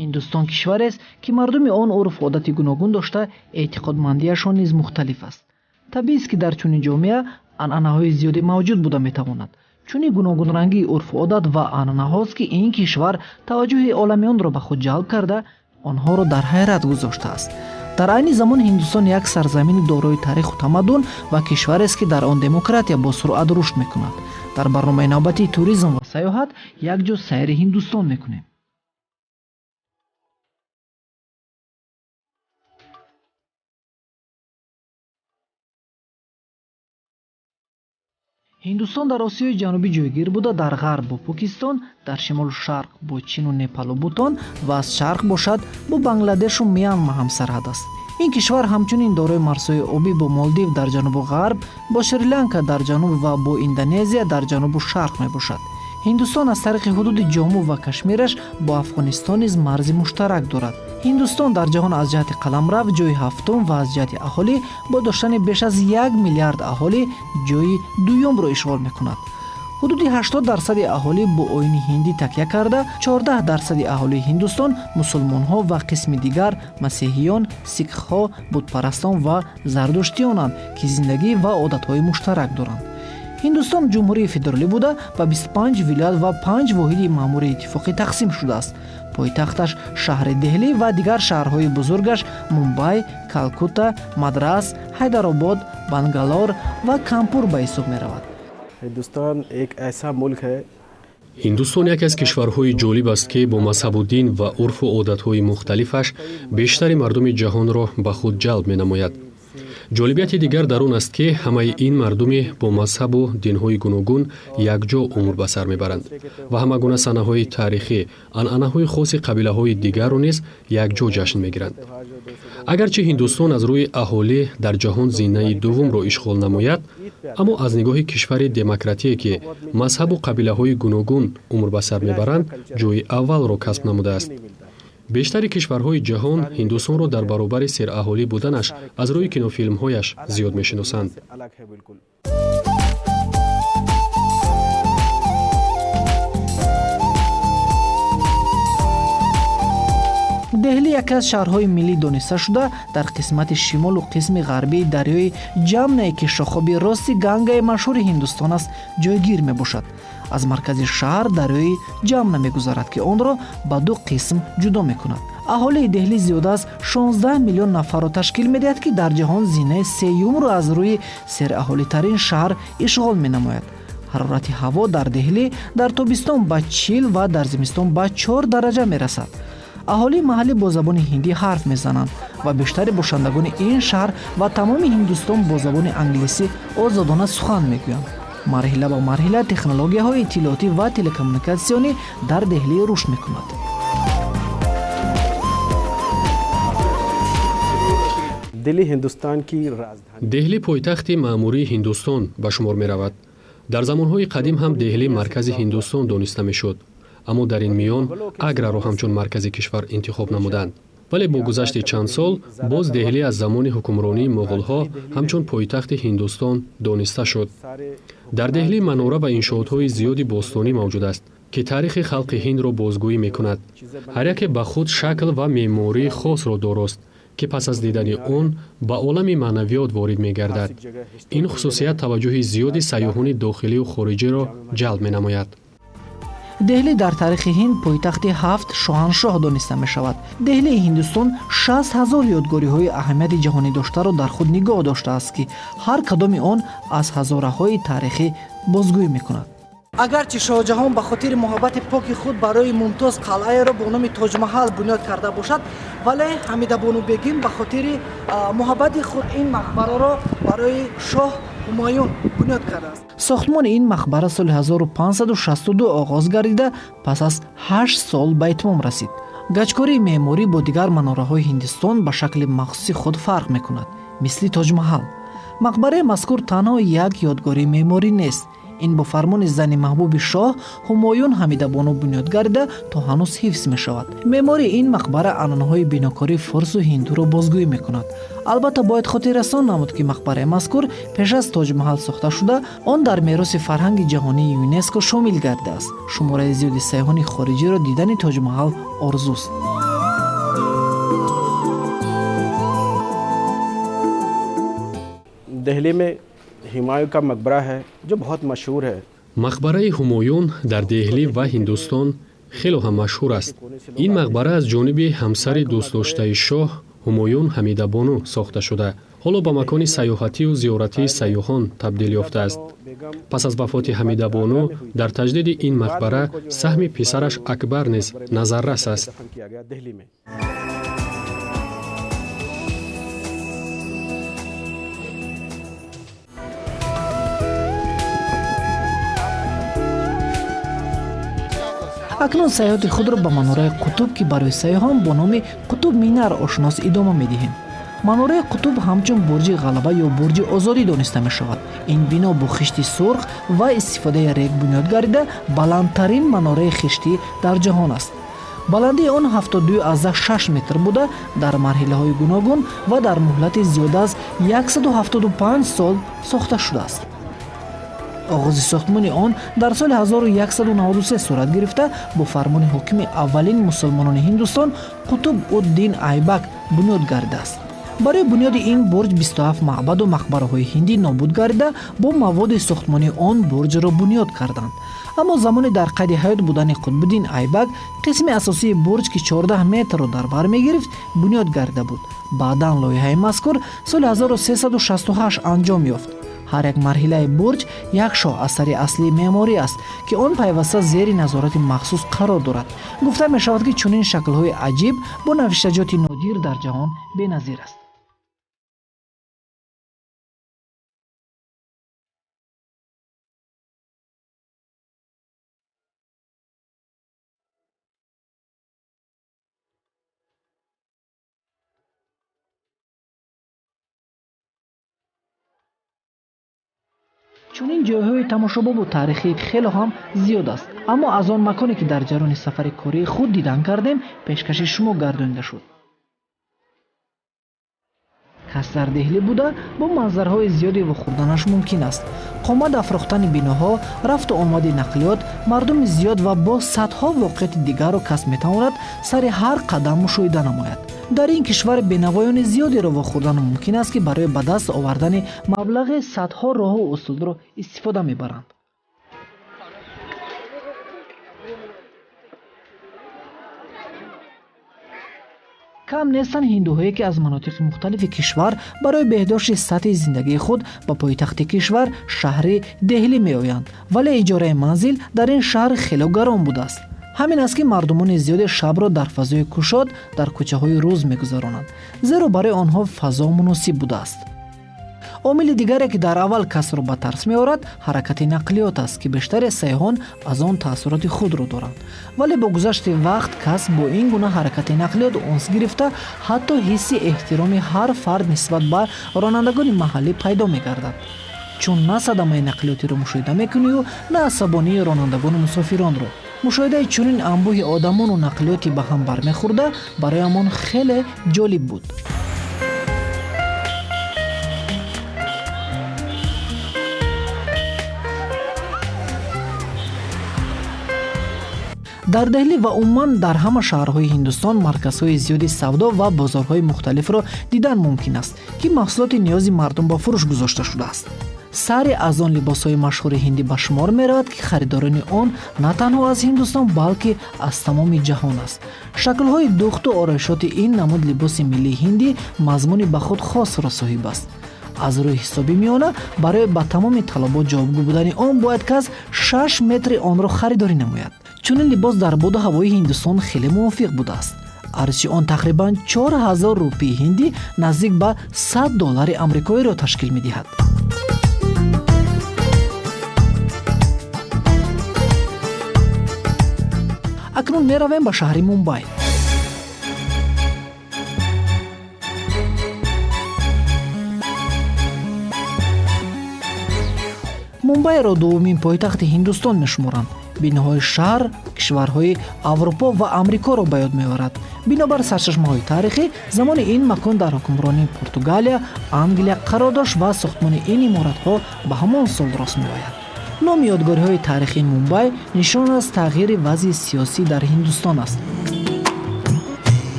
ҳиндустон кишварест ки мардуми он урф одати гуногун дошта эътиқодмандияшон низ мухталиф аст. табиист ки дар чунин ҷомеа анъанаҳои зиёде мавҷуд буда метавонад. чуни гуногунрангии урфу одат ва анъанаҳост ки ин кишвар таваҷҷӯҳи оламиёнро ба худ ҷалб карда онҳоро дар ҳайрат гузоштааст. дар айни замон ҳиндустон як сарзамини дорои таъриху тамаддун ва кишварест ки дар он демократия бо суръат рушд мекунад. дар барномаи навбатии туризм ва саёҳат якҷо сайри ҳиндустон мекунем. ҳиндустон дар осиёи ҷанубӣ ҷойгир буда, дар ғарб бо покистон, дар шимолу шарқ бо чину непалу бутон ва аз шарқ бошад бо бангладешу мянма ҳамсарҳад аст. ин кишвар ҳамчунин дорои марзҳои обӣ бо молдив дар ҷанубу ғарб, бо шри-ланка дар ҷануб ва бо индонезия дар ҷанубу шарқ мебошад. ҳиндустон аз тариқи ҳудуди ҷомму ва кашмираш бо афғонистон низ марзи муштарак дорад. ҳиндустон дар ҷаҳон аз ҷиҳати қаламрав ҷойи ҳафтум ва аз ҷиҳати аҳолӣ бо доштани беш аз 1 миллиард аҳолӣ ҷойи дуюмро ишғол мекунад. ҳудуди 80% аҳолӣ бо оини ҳиндӣ такя карда, 14% аҳолии ҳиндустон мусулмонҳо ва қисми дигар масеҳиён, сикхҳо, бутпарастон ва зардуштиёнанд ки зиндагӣ ва одатҳои муштарак доранд. ҳиндустон ҷумҳурии федералӣ буда ба 25 вилоят ва 5 воҳиди маъмурии иттифоқӣ тақсим шудааст. пойтахташ шаҳри деҳлӣ ва дигар шаҳрҳои бузургаш мумбай, калкутта, мадрас, ҳайдаробод, бангалор ва кампур ба ҳисоб меравад. ҳиндустон яке аз кишварҳои ҷолиб аст ки бо мазҳабу дин ва урфу одатҳои мухталифаш бештари мардуми ҷаҳонро ба худ ҷалб менамояд. ҷолибияти дигар дар он аст ки ҳамаи ин мардуми бо мазҳабу динҳои гуногун якҷо умр ба сар мебаранд ва ҳама гуна санаҳои таърихӣ, анъанаҳои хоси қабилаҳои дигарро низ якҷо ҷашн мегиранд. агарчи ҳиндустон аз рӯи аҳолӣ дар ҷаҳон зинаи дуввумро ишғол намояд, аммо аз нигоҳи кишвари демократие ки мазҳабу қабилаҳои гуногун умр ба сар мебаранд, ҷойи аввалро касб намудааст. бештари кишварҳои ҷаҳон ҳиндустонро дар баробари сераҳолӣ буданаш аз рӯи кинофилмҳояш зиёд мешиносанд. деҳлӣ яке аз шаҳрҳои миллӣ дониста шуда, дар қисмати шимолу қисми ғарбии дарёи ҷамнае ки шохоби рости гангаи машҳури ҳиндустон аст, ҷойгир мебошад. аз маркази шаҳр дарёи ҷамна мегузарад ки онро ба ду қисм ҷудо мекунад. аҳолии деҳлӣ зиёда аз 16 миллион нафарро ташкил медиҳад ки дар ҷаҳон зинаи сеюмро аз рӯи сераҳолитарин шаҳр ишғол менамояд. ҳарорати ҳаво дар деҳлӣ дар тобистон ба 40 ва дар зимистон ба 4 дараҷа мерасад. аҳолии маҳаллӣ бо забони ҳиндӣ ҳарф мезананд ва бештари бошандагони ин шаҳр ва тамоми ҳиндустон бо забони англисӣ озодона сухан мегӯянд. марҳила ба марҳила технологияҳои иттилоотӣ ва телекоммуникатсионӣ дар деҳлӣ рушд мекунад. деҳлӣ пойтахти маъмурии ҳиндустон ба шумор меравад. дар замонҳои қадим ҳам деҳлӣ маркази ҳиндустон дониста мешуд, аммо дар ин миён аграро ҳамчун маркази кишвар интихоб намуданд. вале бо гузашти чанд сол боз деҳлӣ аз замони ҳукмронии муғулҳо ҳамчун пойтахти ҳиндустон дониста шуд. дар деҳлӣ манора ва иншоотҳои зиёди бостонӣ мавҷуд аст ки таърихи халқи ҳиндро бозгӯӣ мекунад. ҳар яке ба худ шакл ва меъмории хосро дорост ки пас аз дидани он ба олами маънавиёт ворид мегардад. ин хусусият таваҷҷӯҳи зиёди сайёҳони дохилию хориҷиро ҷалб менамояд. деҳлӣ дар таърихи ҳинд пойтахти 7 шоҳаншоҳ дониста мешавад. деҳлии ҳиндустон 60 000 ёдгориҳои аҳамияти ҷаҳонӣ доштаро дар худ нигоҳ доштааст ки ҳар кадоми он аз ҳазораҳои таърихӣ бозгӯӣ мекунад. агарчи шоҳҷаҳон ба хотири муҳаббати поки худ барои мумтоз қалъаеро бо номи тоҷмаҳал бунёд карда бошад, вале ҳамидабонубегим ба хотири муҳаббати худ ин мақбараро барои шоҳ ҳумоюн бунёд кардааст. сохтмони ин мақбара соли 1562 оғоз гардида, пас аз 8 сол ба итмом расид. гаҷкории меъморӣ бо дигар манораҳои Ҳиндустон ба шакли махсуси худ фарқ мекунад, мисли Тоҷмаҳал. мақбараи мазкур танҳо як ёдгории меъморӣ нест. ин бо фармони зани маҳбуби шоҳ ҳумоюн ҳамидабону бунёд гардида то ҳанӯз ҳифз мешавад. меъмории ин мақбара анъанаҳои бинокории форсу ҳиндуро бозгӯӣ мекунад. албатта бояд хотиррасон намуд ки мақбараи мазкур пеш аз Тоҷмаҳал сохта шуда, он дар мероси фарҳанги ҷаҳонии ЮНЕСКО шомил гардидааст. шумораи зиёди сайёҳони хориҷиро дидани Тоҷмаҳал орзуст. दिल्ली में हुमायूं का मकबरा है जो बहुत मशहूर है। мақбараи ҳумоюн дар деҳлӣ ва ҳиндустон хело ҳам машҳур аст. ин мақбара аз ҷониби ҳамсари дӯстдоштаи шоҳ ҳумоюн ҳамидабону сохта шуда ҳоло ба макони сайёҳатию зиёратии сайёҳон табдил ёфтааст. пас аз вафоти ҳамидабону дар таҷдиди ин мақбара саҳми писараш акбар низ назаррас аст. акнун саёҳати худро ба манораи қутуб ки барои сайёҳон бо номи қутуб минар ошнос идома медиҳем. манораи қутуб ҳамчун бурҷи ғалаба ё бурҷи озодӣ дониста мешавад. ин бино бо хишти сурх ва истифодаи рег бунёд гарида баландтарин манораи хиштӣ дар ҷаҳон аст. баландии он 72,6 метр буда дар марҳилаҳои гуногун ва дар муҳлати зиёда аз 175 сол сохта шудааст. оғози сохтмони он дар соли 1193 сурат гирифта бо фармони ҳокими аввалин мусулмонони ҳиндустон қутуб уд-дин айбак бунёд гардидааст. барои бунёди ин бурҷ 27 маъбаду мақбараҳои ҳиндӣ нобуд гарда бо маводи сохтмони он бурҷро бунёд карданд. аммо замони дар қайди ҳаёт будани қутбуддин айбак қисми асосии бурҷ ки 14 метрро дар бар мегирифт бунёд гарда буд. баъдан лоиҳаи мазкур соли 1368 анҷом ёфт. ҳар як марҳилаи бурҷ як шоҳасари аслии меъморӣ аст ки он пайваста зери назорати махсус қарор дорад. гуфта мешавад ки чунин шаклҳои аҷиб бо навиштаҷоти нодир дар ҷаҳон беназир аст. чунин ҷойҳои тамошобобу таърихӣ хело ҳам зиёд аст, аммо аз он маконе ки дар ҷарони сафари кории худ дидан кардем пешкаши шумо гардонида шуд. кас дар деҳлӣ буда бо манзараҳои зиёде вохӯрданаш мумкин аст. қомат афрохтани биноҳо, рафту омади нақлиёт, мардуми зиёд ва бо садҳо воқеияти дигарро кас метавонад сари ҳар қадам мушоҳида намояд. дар ин кишвар бенавоёни зиёдеро вохӯрдан мумкин аст ки барои ба даст овардани маблағи садҳо роҳу усулро истифода мебаранд. кам нестанд ҳиндуҳое ки аз манотиқи мухталифи кишвар барои беҳдошти сатҳи зиндагии худ ба пойтахти кишвар шаҳри деҳлӣ меоянд, вале иҷораи манзил дар ин шаҳр хело гарон будааст. ҳамин аст ки мардумони зиёде шабро дар фазои кушод дар кӯчаҳои рӯз мегузаронанд, зеро барои онҳо фазо муносиб будааст. омили дигаре ки дар аввал касро ба тарс меорад ҳаракати нақлиёт аст ки бештари сайёҳон аз он таъссуроти худро доранд, вале бо гузашти вақт кас бо ин гуна ҳаракати нақлиёт унс гирифта ҳатто ҳисси эҳтироми ҳар фард нисбат ба ронандагони маҳаллӣ пайдо мегардад, чун на садамаи нақлиётиро мушоҳида мекунию на асабонии ронандагону мусофиронро. мушоҳидаи чунин анбӯҳи одамону нақлиёти ба ҳам бармехӯрда бароямон хеле ҷолиб буд. дар деҳлӣ ва умуман дар ҳама шаҳрҳои ҳиндустон марказҳои зиёди савдо ва бозорҳои мухталифро дидан мумкин аст ки маҳсулоти ниёзи мардум ба фурӯш гузошта шудааст. саре аз он либосҳои машҳури ҳиндӣ ба шумор меравад ки харидорони он на танҳо аз ҳиндустон балки аз тамоми ҷаҳон аст. шаклҳои духту ороишоти ин намуд либоси миллии ҳиндӣ мазмуни ба худ хосро соҳиб аст. аз рӯи ҳисоби миёна барои ба тамоми талабот ҷавобгӯ будани он бояд кас 6 метри онро харидорӣ намояд. чунин либос дар боду ҳавои ҳиндустон хеле мувофиқ будааст. арзи он тақрибан 4000 рупии ҳиндӣ наздик ба $100 амрикоиро ташкил медиҳад. акнун меравем ба шаҳри мумбай. мумбайро дуввумин пойтахти ҳиндустон мешуморанд. биноҳои шаҳр кишварҳои аврупо ва амрикоро ба ёд меорад. бинобар сарчашмаҳои тарихӣ замони ин макон дар ҳукмронии португалия, англия қарор дошт ва сохтмони ин иморатҳо ба ҳамон сол рост меояд. номи ёдгориҳои таърихии мумбай нишон аз тағйири вазъи сиёсӣ дар ҳиндустон аст.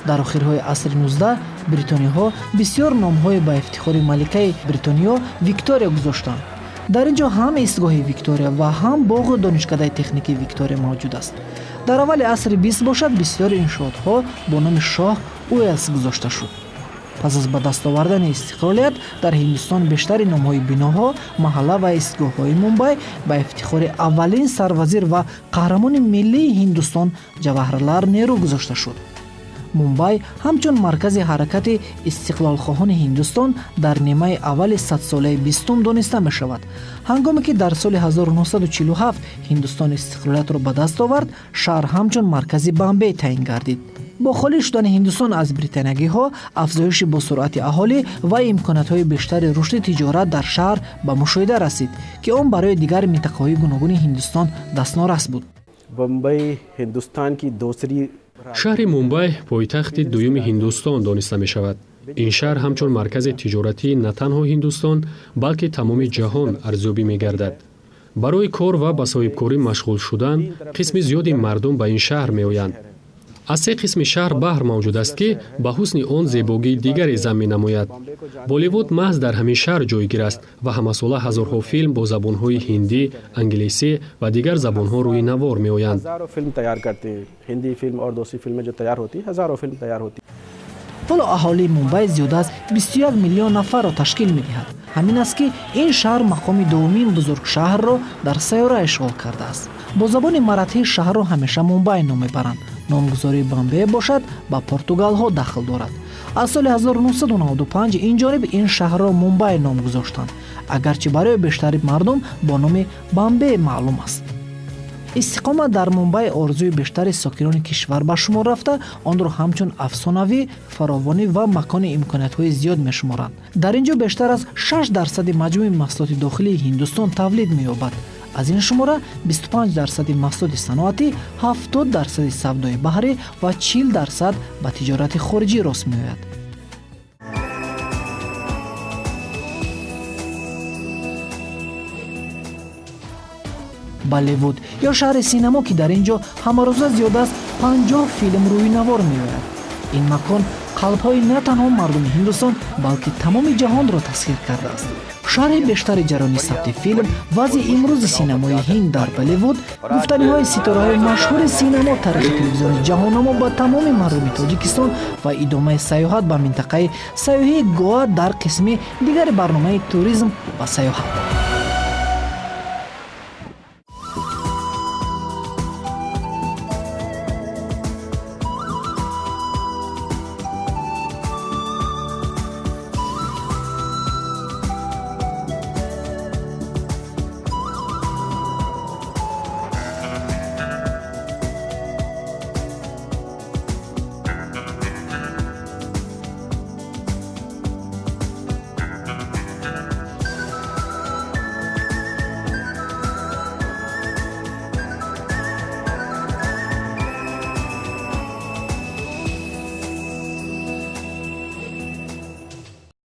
дар охирҳои асри 19 бритониёҳо бисёр номҳои ба ифтихори маликаи бритониё Виктория гузоштанд. дар инҷо ҳам истгоҳи Виктория ва ҳам боғу донишкадаи техникии Виктория мавҷуд аст. дар аввали асри 20 бошад бисёри иншоотҳо бо номи шоҳ Уэллс гузошта шуд. пас аз ба даст овардани истиқлолият дар Ҳиндустон бештари номҳои биноҳо, маҳалла ва истгоҳҳои Мумбай ба ифтихори аввалин сарвазир ва қаҳрамони миллии Ҳиндустон Ҷаваҳарлал Неру гузошта шуд. Мумбай ҳамчун маркази ҳаракати истиқлолхоҳони Ҳиндустон дар нимаи аввали садсолаи 20 дониста мешавад. ҳангоме ки дар соли 1947 Ҳиндустон истиқлолиятро ба даст овард, шаҳр ҳамчун маркази Бомбей таъин гардид. бо холӣ шудани Ҳиндустон аз британиягиҳо, афзоиши босуръати аҳолӣ ва имкониятҳои бештари рушди тиҷорат дар шаҳр ба мушоҳида расид, ки он барои дигар минтақаҳои гуногуни Ҳиндустон дастнорас буд. बम्बई हिंदुस्तान की दूसरी шаҳри Мумбай пойтахти дуюми Ҳиндустон дониста мешавад. ин шаҳр ҳамчун маркази тиҷоратӣ на танҳо Ҳиндустон, балки тамоми ҷаҳон арзёбӣ мегардад. барои кор ва ба соҳибкорӣ машғул шудан қисми зиёди мардум ба ин шаҳр меоянд. аз се қисми шаҳр баҳр мавҷуд аст, ки ба ҳусни он зебогии дигаре зам менамояд. Болливуд маҳз дар ҳамин шаҳр ҷойгир аст ва ҳамасола ҳазорҳо филм бо забонҳои ҳиндӣ, англисӣ ва дигар забонҳо рӯи навор меоянд. हज़ारों फिल्म तैयार करते हैं, हिंदी फिल्म और दूसरी फिल्में जो तैयार होती हैं, हज़ारों फिल्म तैयार होती हैं. ҳоло аҳолии Мумбай зиёда аз 21 миллион нафарро ташкил медиҳад. ҳамин аст ки ин шаҳр мақоми дуввумин бузургшаҳрро дар сайёра ишғол кардааст. бо забони маратҳӣ шаҳрро ҳамеша Мумбай ном мебаранд. номгузории Бомбей бошад ба португалҳо дахл дорад. аз соли 1995 инҷониб ин шаҳрро Мумбай ном гузоштанд, агарчи барои бештари мардум бо номи Бомбей маълум аст. истиқомат дар Мумбай орзуи бештари сокинони кишвар ба шумор рафта, онро ҳамчун афсонавӣ, фаровонӣ ва макони имкониятҳои зиёд мешуморанд. дар инҷо бештар аз 6% маҷмӯи маҳсулоти дохилии Ҳиндустон тавлид меёбад. аз ин шумора 25% маҳсулоти саноатӣ, 70% савдои баҳрӣ ва 40% ба тиҷорати хориҷӣ рост меояд. Болливуд ё шаҳри синемо, ки дар инҷо ҳамарӯза зиёда аз 50 филм рӯйнавор меояд. ин макон қалбҳои на танҳо мардуми Ҳиндустон, балки тамоми ҷаҳонро тасхир кардааст. шарҳи бештари ҷарони сабти филм, вазъи имрӯзи синемои ҳинд дар Болливуд, гуфтаниҳои ситораҳои машҳури синемо, тарихи телевизиони ҷаҳоннамо ба тамоми мардуми Тоҷикистон ва идомаи сайёҳат ба минтақаи сайёҳии Гоа дар қисми дигари барномаи туризм ва сайёҳат.